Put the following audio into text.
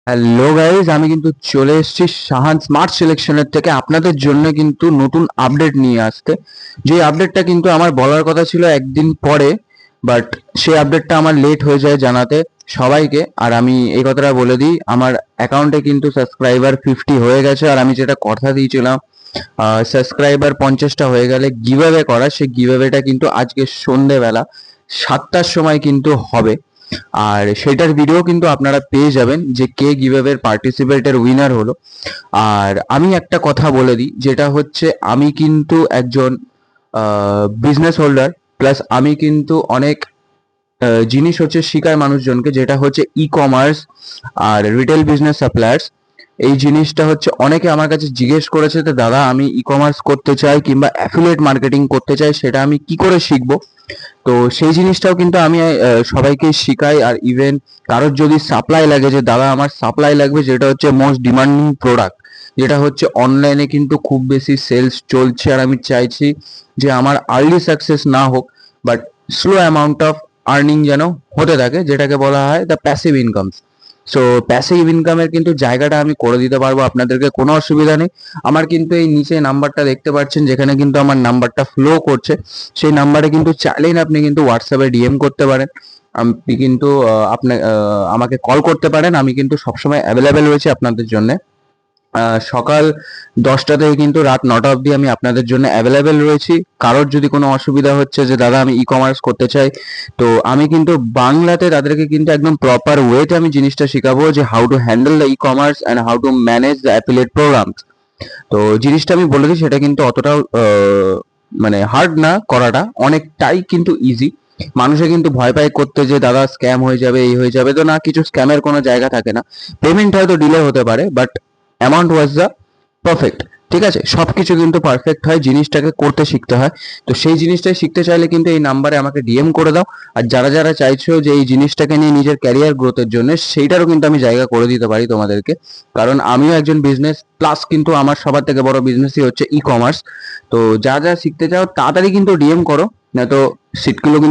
Hello guys, আমি কিন্তু চলে এসেছি সাহান স্মার্ট সিলেকশনের থেকে আপনাদের জন্য কিন্তু নতুন আপডেট নিয়ে আসতে। যে আপডেটটা কিন্তু আমার বলার কথা ছিল একদিন পরে, বাট সেই আপডেটটা আমার লেট হয়ে যায় জানাতে সবাইকে। আর আমি এই কথাটা বলে দিই, আমার অ্যাকাউন্টে কিন্তু সাবস্ক্রাইবার 50 হয়ে গেছে। আর আমি যেটা কথা দিয়েছিলাম সাবস্ক্রাইবার 50টা হয়ে গেলে গিভঅ্যাওয়ে করা, সেই গিভঅ্যাওয়েটা কিন্তু আজকে সন্ধেবেলা 7টার সময় কিন্তু হবে। আর সেটার ভিডিও কিন্তু আপনারা পেয়ে যাবেন যে কে গিভঅ্যাওয়ের পার্টিসিপেটের উইনার হলো। আর আমি একটা কথা বলে দিই, যেটা হচ্ছে আমি কিন্তু একজন বিজনেস হোল্ডার, প্লাস আমি কিন্তু অনেক জিনিস হচ্ছে শিখায় মানুষজনকে, যেটা হচ্ছে ই কমার্স আর রিটেল বিজনেস সাপ্লায়ার্স। এই জিনিসটা হচ্ছে অনেকে আমার কাছে জিজ্ঞেস করেছে, তো দাদা আমি ই কমার্স করতে চাই কিংবা অ্যাফিলিয়েট মার্কেটিং করতে চাই, সেটা আমি কি করে শিখবো? তো সেই জিনিসটাও কিন্তু আমি সবাইকে শিখাই। আর ইভেন কারোর যদি সাপ্লাই লাগে, যে দাদা আমার সাপ্লাই লাগবে, যেটা হচ্ছে মোস্ট ডিমান্ডিং প্রোডাক্ট, যেটা হচ্ছে অনলাইনে কিন্তু খুব বেশি সেলস চলছে, আর আমি চাইছি যে আমার আর্লি সাকসেস না হোক, but slow amount of earning যেন হতে থাকে, যেটাকে বলা হয় the passive income. So passive ইনকামের কিন্তু জায়গাটা আমি করে দিতে পারবো আপনাদেরকে, কোনো অসুবিধা নেই। আমার কিন্তু এই নিচে নাম্বারটা দেখতে পাচ্ছেন, যেখানে কিন্তু আমার নাম্বারটা ফ্লো করছে, সেই নাম্বারে কিন্তু চাইলেই আপনি কিন্তু হোয়াটসঅ্যাপে ডিএম করতে পারেন। আপনি কিন্তু আমাকে কল করতে পারেন, আমি কিন্তু সবসময় অ্যাভেলেবেল রয়েছি আপনাদের জন্য। সকাল 10টা থেকে কিন্তু রাত 9টা অবধি আমি আপনাদের জন্য অ্যাভেলেবেল রয়েছি। কারোর যদি কোনো অসুবিধা হচ্ছে যে দাদা আমি ই কমার্স করতে চাই, তো আমি কিন্তু বাংলাতে তাদেরকে কিন্তু একদম প্রপার ওয়েতে আমি জিনিসটা শেখাবো, যে how to handle the e commerce and how to manage the affiliate programs. তো জিনিসটা আমি বলে দিই, সেটা কিন্তু অতটাও মানে হার্ড না করাটা, অনেকটাই কিন্তু ইজি। মানুষে কিন্তু ভয় পায় করতে, যে দাদা স্ক্যাম হয়ে যাবে, এই হয়ে যাবে। তো না, কিছু স্ক্যামের কোনো জায়গা থাকে না। পেমেন্ট হয়তো ডিলে হতে পারে, but amount was the perfect. ঠিক আছে, সবকিছু কিন্তু পারফেক্ট হয়, জিনিসটাকে করতে শিখতে হয়। তো সেই জিনিসটাই শিখতে চাইলে কিন্তু এই নাম্বারে আমাকে ডিএম করে দাও। আর যারা যারা চাইছো যে এই জিনিসটাকে নিয়ে নিজের ক্যারিয়ার গ্রোথের জন্য, সেইটারও কিন্তু আমি জায়গা করে দিতে পারি তোমাদেরকে। কারণ আমিও একজন বিজনেস, প্লাস কিন্তু আমার সবার থেকে বড় বিজনেসই হচ্ছে ই কমার্স। তো যা যা শিখতে চাও তাড়াতাড়ি কিন্তু ডিএম করো, না তো সিটগুলো কিন্তু